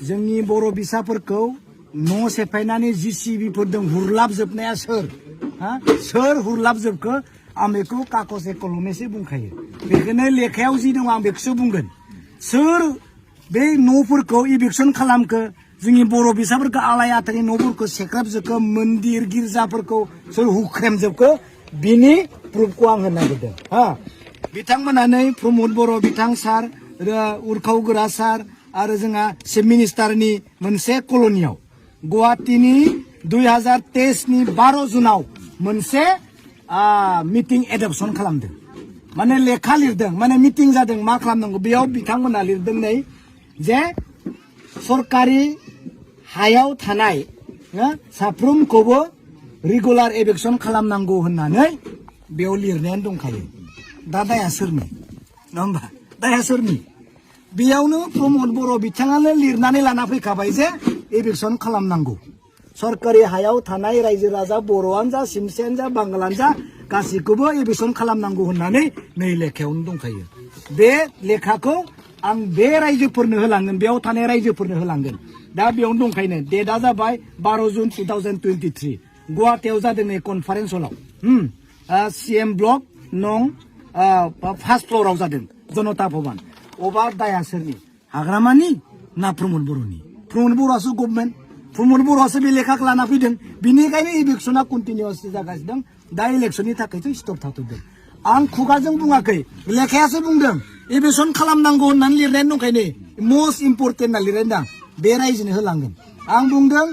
जोंनि बर' बिसाफोरखौ न' सेफायनानै जिसिबिफोरजों हुरलाबजोबनाया सोर हुरलाबजोबखो आं बेखौ कागजे कलमेसो बुंखायो बेखौनो लेखायाव जि दं आं बेखौसो बुंगोन सोर बे न'फोरखौ इभिक्सन खालामखो जोंनि बर' बिसाफोरखौ आलाय आथानि न'फोरखौ सेख्राबजोबखो मन्दिर गिर्जाफोरखौ सोर हुख्रेमजोबखो बिनि प्रुफखौ आं होनो नागिरदों बिथांमोनानै प्रमद बर' बिथां सार उरखाव गोरा सार आरो जोंहा चिफ मिनिस्टारनि मोनसे कल'नियाव गुवाहाटीनि 2023 12 जुनाव मोनसे मिटिं एडप्शन खालामदों माने लेखा लिरदों माने मिटिं जादों मा खालामनांगौ बेयाव बिथांमोना लिरदों नै जे सरकारि हायाव थानाय साफ्रोमखौबो रेगुलार एभिक्सन खालामनांगौ होननानै बेयाव लिरनायानो दंखायो दा दाया सोरनि नङा होमबा दाया सोरनि बेयावनो प्रमद बर' बिथाङानो लिरनानै लाना फैखाबाय जे एभिक्सन खालामनांगौ सरकारि हायाव थानाय रायजो राजा बर'आनो जा सिमसेयानो जा बांगालानो जा गासैखौबो एभिक्सन खालामनांगौ होननानै नै लेखायावनो दंखायो बे लेखाखौ आं बे रायजोफोरनो होलांगोन बेयाव थानाय रायजोफोरनो होलांगोन दा बेयावनो दंखायनो डेटआ जाबाय 12 जुन 2023 गुवाहाटीयाव जादों नै कनफारेन्स हलाव CM ब्लक नं फार्स्ट फ्ल'राव जादों जनता भवन अबा दाया सोरनि हाग्रामानि ना प्रमद बर'नि प्रमद बर'आसो गभर्नमेन्ट प्रमद बर'आसो बे लेखाखौ लाना फैदों बिनिखायनो इभिक्सना कन्टिनिउअस जागासिनो दं दा इलेक्सननि थाखायसो स्टप थाथ'दों आं खुगाजों बुङाखै लेखायासो बुंदों एभिक्सन खालामनांगौ होननानै लिरनाय दंखायनो मस्ट इम्परटेन्ट होनना लिरनाय दं बे रायजोनो होलांगोन आं बुंदों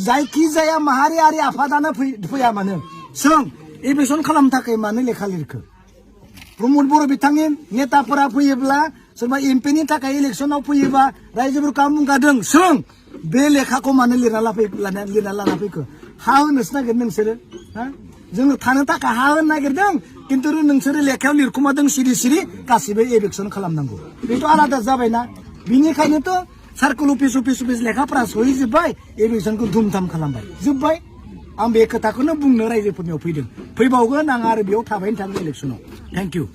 जायखिजाया माहारियारि आफादानो फैया मानो सों एभिक्सन खालामनो थाखाय मानो लेखा लिरखो प्रमद बर' बिथांनि नेताफोरा फैयोब्ला सोरबा एमपिनि थाखाय इलेक्सनाव फैयोबा रायजोफोरखौ आं बुंखादों सों बे लेखाखौ मानो लिरना लाना फैखो हा होनोसो नागिरदों नोंसोरो जोङो थानो थाखाय हा होनो नागिरदों खिन्थु नोंसोरो लेखायाव लिरखुमादों सिरि सिरि गासिबो एभिक्सन खालामनांगौ बेथ' आलादा जाबायना बिनिखायनोथ' सार्कोल अफिस लेखाफोरा सहैजोब्बाय एभिक्सनखौ धुमधाम खालामबाय जोब्बाय आं बे खोथाखौनो बुंनो रायजोफोरनियाव फैदों फैबावगोन आं आरो बेयाव थाबायनो थांगोन इलेक्सनाव थेंक इउ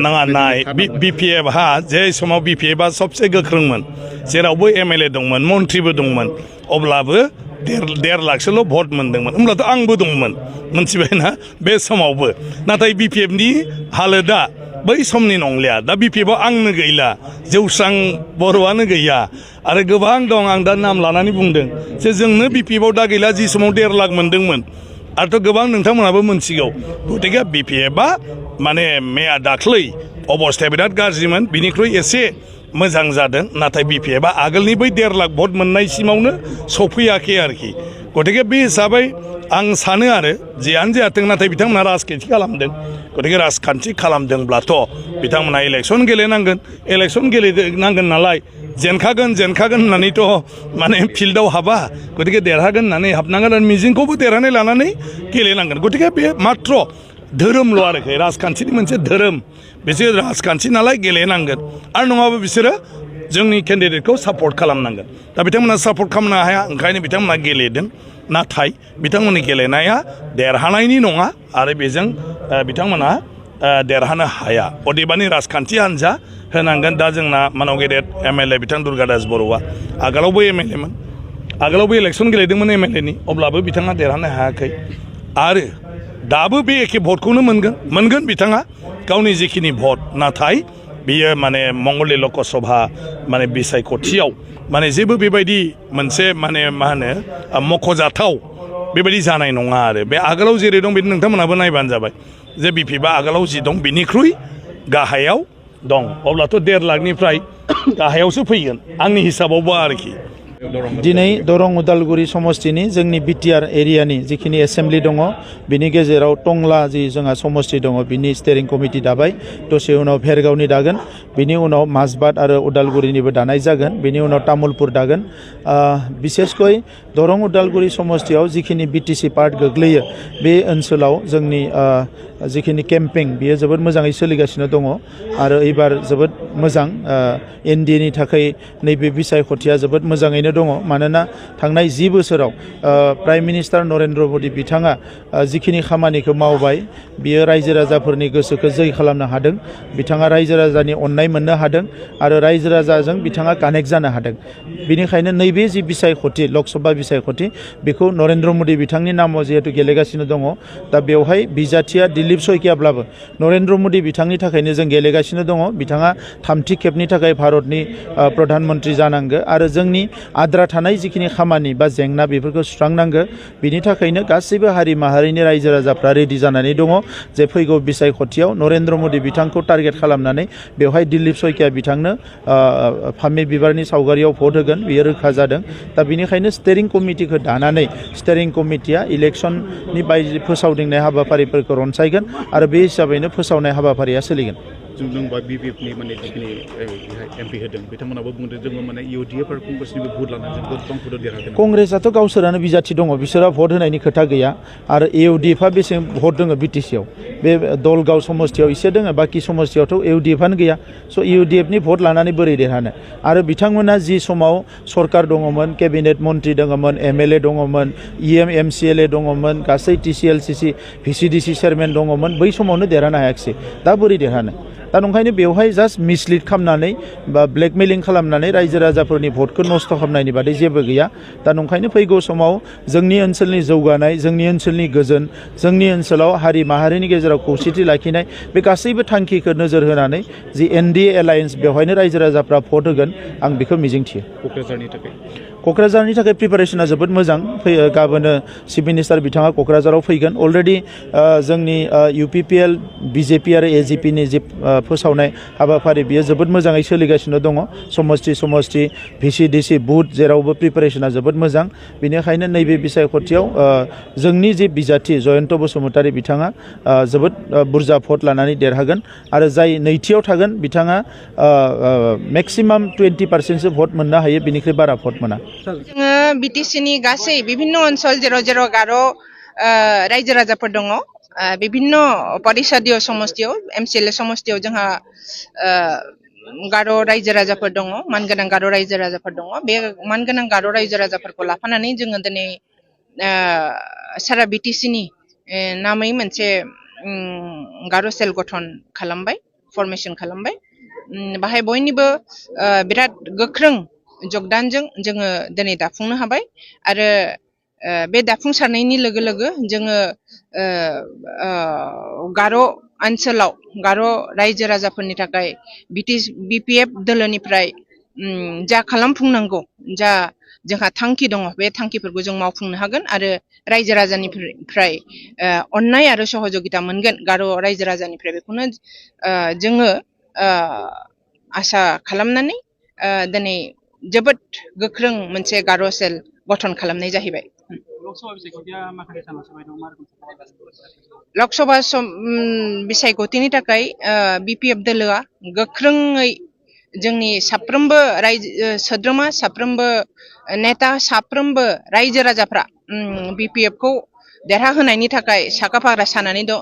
नाङा नाय BPF हा जे समाव BPF आ सबसे गोख्रोंमोन जेरावबो MLA दंमोन मन्थ्रिबो दंमोन अब्लाबो 1.5 लाखसोल' भट मोनदोंमोन होमब्लाथ' आंबो दंमोन मोनथिबायना बे समावबो नाथाय BPF नि हालोदा बै समनि नंलिया दा BPF आव आंनो गैला जौस्रां बर'आनो गैया आरो गोबां दं आं दा नाम लानानै बुंदों जे जोंनो BPF आव दा गैला जि समाव 1.5 लाख मोनदोंमोन आरोथ' गोबां नोंथांमोनाबो मोनथिगौ गतिके BPF आ माने मैया दाख्लै अबस्थाया बिराद गाज्रिमोन बिनिख्रुइ एसे मोजां जादों नाथाय BPF आ आगोलनि बै 1.5 लाख भट मोननायसिमावनो सफैयाखै आरोखि गतिके बे हिसाबै आं सानो आरो जियानो जायाथों नाथाय बिथांमोना राजखान्थि खालामदों गतिके राजखान्थि खालामदोंब्लाथ' बिथांमोना इलेक्सन गेलेनांगोन नालाय जेनखागोन होननानैथ' माने फिल्डआव हाबा गतिके देरहागोन होननानै हाबनांगोन आरो मिजिंखौबो देरहानाय लानानै गेलेनांगोन गतिके बे मात्र धोरोमल' आरोखि राजखान्थिनि मोनसे धोरोम बिसोर राजखान्थि नालाय गेलेनांगोन आरो नङाबा बिसोरो जोंनि केन्डिडेटखौ सापर्ट खालामनांगोन दा बिथांमोना सापर्ट खालामनो हाया ओंखायनो बिथांमोना गेलेदों नाथाय बिथांमोननि गेलेनाया देरहानायनि नङा आरो बेजों बिथांमोना देरहानो हाया अदेबानि राजखान्थि हान्जा होनांगोन दा जोंना मानाव गेदेर MLA बिथां दुर्गादास बर'आ आगोलावबो MLA मोन आगोलावबो इलेक्सन गेलेदोंमोन MLA नि अब्लाबो बिथाङा देरहानो हायाखै आरो दाबो बे एखे भटखौनो मोनगोन बिथाङा गावनि जिखिनि भट नाथाय बियो माने मंगलदै लकसभा माने बिसायख'थियाव माने जेबो बेबायदि मोनसे माने मा होनो मख'जाथाव बेबायदि जानाय नङा आरो बे आगोलाव जेरै दं बिदि नोंथांमोनाबो नायबानो जाबाय जे BPF आ आगोलाव जि दं बिनिख्रुइ गाहायाव दं अब्लाथ' 1.5 लाखनिफ्राय गाहायावसो फैगोन आंनि हिसाबावबो आरोखि दिनै दरं उदालगुरि समष्टिनि जोंनि BTR एरियानि जिखिनि एसेम्बलि दङ बिनि गेजेराव टंला जि जोंहा समष्टि दङ बिनि स्टेरिं कमिटि दाबाय दसे उनाव भेरगावनि दागोन बिनि उनाव माजबाद आरो उदालगुरिनिबो दानाय जागोन बिनि उनाव तामुलपुर दागोन बिसेसकै दरं उदालगुरि समष्टियाव जिखिनि BTC पार्ट गोग्लैयो बे ओनसोलाव जोंनि जिखिनि केम्पिं बियो जोबोद मोजाङै सोलिगासिनो दङ आरो एबार जोबोद मोजां एनडिएनि थाखाय नैबे बिसायख'थिया जोबोद मोजाङैनो दङ मानोना थांनाय 10 बोसोराव प्राइम मिनिस्टार नरेन्द्र मोदी बिथाङा जिखिनि खामानिखौ मावबाय बियो रायजो राजाफोरनि गोसोखौ जै खालामनो हादों बिथाङा रायजो राजानि अननाय मोननो हादों आरो रायजो राजाजों बिथाङा कानेक्ट जानो हादों बेनिखायनो नैबे जि बिसायख'थि लकसभा बिसायख'थि बेखौ नरेन्द्र मोदी बिथांनि नामाव जिहेतु गेलेगासिनो दङ दा बेवहाय बिजाथिया दिलीप शइकियाब्लाबो नरेन्द्र मोदी बिथांनि थाखायनो जों गेलेगासिनो दङ बिथाङा थामथि खेबनि थाखाय भारतनि प्रधानमन्त्रि जानांगो आरो जोंनि आद्रा थानाय जिखिनि खामानि बा जेंना बेफोरखौ सुस्रांनांगो बिनि थाखायनो गासैबो हारि माहारिनि रायजो राजाफ्रा रेडि जानानै दङ जे फैगौ बिसायख'थियाव नरेन्द्र मोदी बिथांखौ टार्गेट खालामनानै बेवहाय दिलीप शइकिया बिथांनो फामे बिबारनि सावगारियाव भट होगोन बियो रोखा जादों दा बिनिखायनो स्टेरिं कमिटिखौ दानानै स्टेरिं कमिटिया इलेक्सननि बायदि फोसावदिंनाय हाबाफारिफोरखौ रनसायगोन आरो बे हिसाबैनो फोसावनाय हाबाफारिया सोलिगोन जों बा BPFनि माने जिखिनि एमपि होदों बिथांमोनाबो बुंदों जोङो माने UDF आरो कंग्रेसनिबो भट लानानै जों गोबां भट देरहागोन कंग्रेसआथ' गावसोरानो बिजाथि दङ बिसोरा भट होनायनि खोथा गैया आरो EUDFआ बेसे भट दङ BTCआव बे दलगाव समस्थियाव एसे दङ बाखि समस्थियावथ' EUDFआनो गैया स' EUDFनि भट लानानै बोरै देरहानो आरो बिथांमोना जि समाव सरकार दङमोन केबिनेट मन्त्रि दङमोन MLA दङमोन MCLA दङमोन गासै TCLCC VCDC चेयारमेन दङमोन बै समावनो देरहानो हायाखिसै दा बोरै देरहानो दा नंखायनो बेवहाय जास्ट मिसलिड खालामनानै बा ब्लेकमेलिं खालामनानै रायजो राजाफोरनि भटखौ नस्थ' खालामनायनि बादै जेबो गैया दा नंखायनो फैगौ समाव जोंनि ओनसोलनि जौगानाय जोंनि ओनसोलनि गोजोन जोंनि ओनसोलाव हारि माहारिनि गेजेराव खौसेथि लाखिनाय बे गासैबो थांखिखौ नोजोर होनानै जि NDA एलायन्स बेवहायनो रायजो राजाफ्रा भट होगोन आं बेखौ मिजिंथियो क'क्राझारनि थाखाय प्रिपारेसना जोबोद मोजां गाबोनो चिफ मिनिस्टार बिथाङा क'क्राझाराव फैगोन अलरेडि जोंनि UPPL BJP आरो AGPनि जि फोसावनाय हाबाफारि बियो जोबोद मोजाङै सोलिगासिनो दङ समस्ति VCDC बुथ जेरावबो प्रिपारेसना जोबोद मोजां बेनिखायनो नैबे बिसायख'थियाव जोंनि जि बिजाथि जयन्त बसुमतारी बिथाङा जोबोद बुरजा भट लानानै देरहागोन आरो जाय नैथियाव थागोन बिथाङा मेक्सिमाम 20% भट मोननो हायो बिनिख्रुइ बारा भट मोना जोङो BTCनि गासै बिभिन्न ओनसोल जेराव जेराव गार' रायजो राजाफोर दङ बिभिन्न परिषदीय समस्तियाव MCLA समस्तियाव जोंहा गार' रायजो राजाफोर दङ मानगोनां गार' रायजो राजाफोर दङ बे मानगोनां गार' रायजो राजाफोरखौ लाफानानै जोङो दिनै सारा BTCनि नामै मोनसे गार' सेल गठन खालामबाय फर्मेशन खालामबाय बाहाय बयनिबो बिराद गोख्रों जगदानजों जोङो दिनै दाफुंनो हाबाय आरो बे दाफुंसारनायनि लोगो लोगो जोङो गार' ओनसोलाव गार' रायजो राजाफोरनि थाखाय BPF दोलोनिफ्राय जा खालामफुंनांगौ जा जोंहा थांखि दङ बे थांखिफोरखौ जों मावफुंनो हागोन आरो रायजो राजानिफ्राय अननाय आरो सहযোगिता मोनगोन गार' रायजो राजानिफ्राय बेखौनो जोङो आसा खालामनानै दिनै जोबोद गोख्रों मोनसे गार' सेल गठन खालामनाय जाहैबाय लकसभा बिसायख'थिनि थाखाय BPF दोलोआ गोख्रोङै जोंनि साफ्रोमबो सोद्रोमा साफ्रोमबो नेता साफ्रोमबो रायजो राजाफ्रा BPF खौ देरहाहोनायनि थाखाय साखाफारा जानानै दङ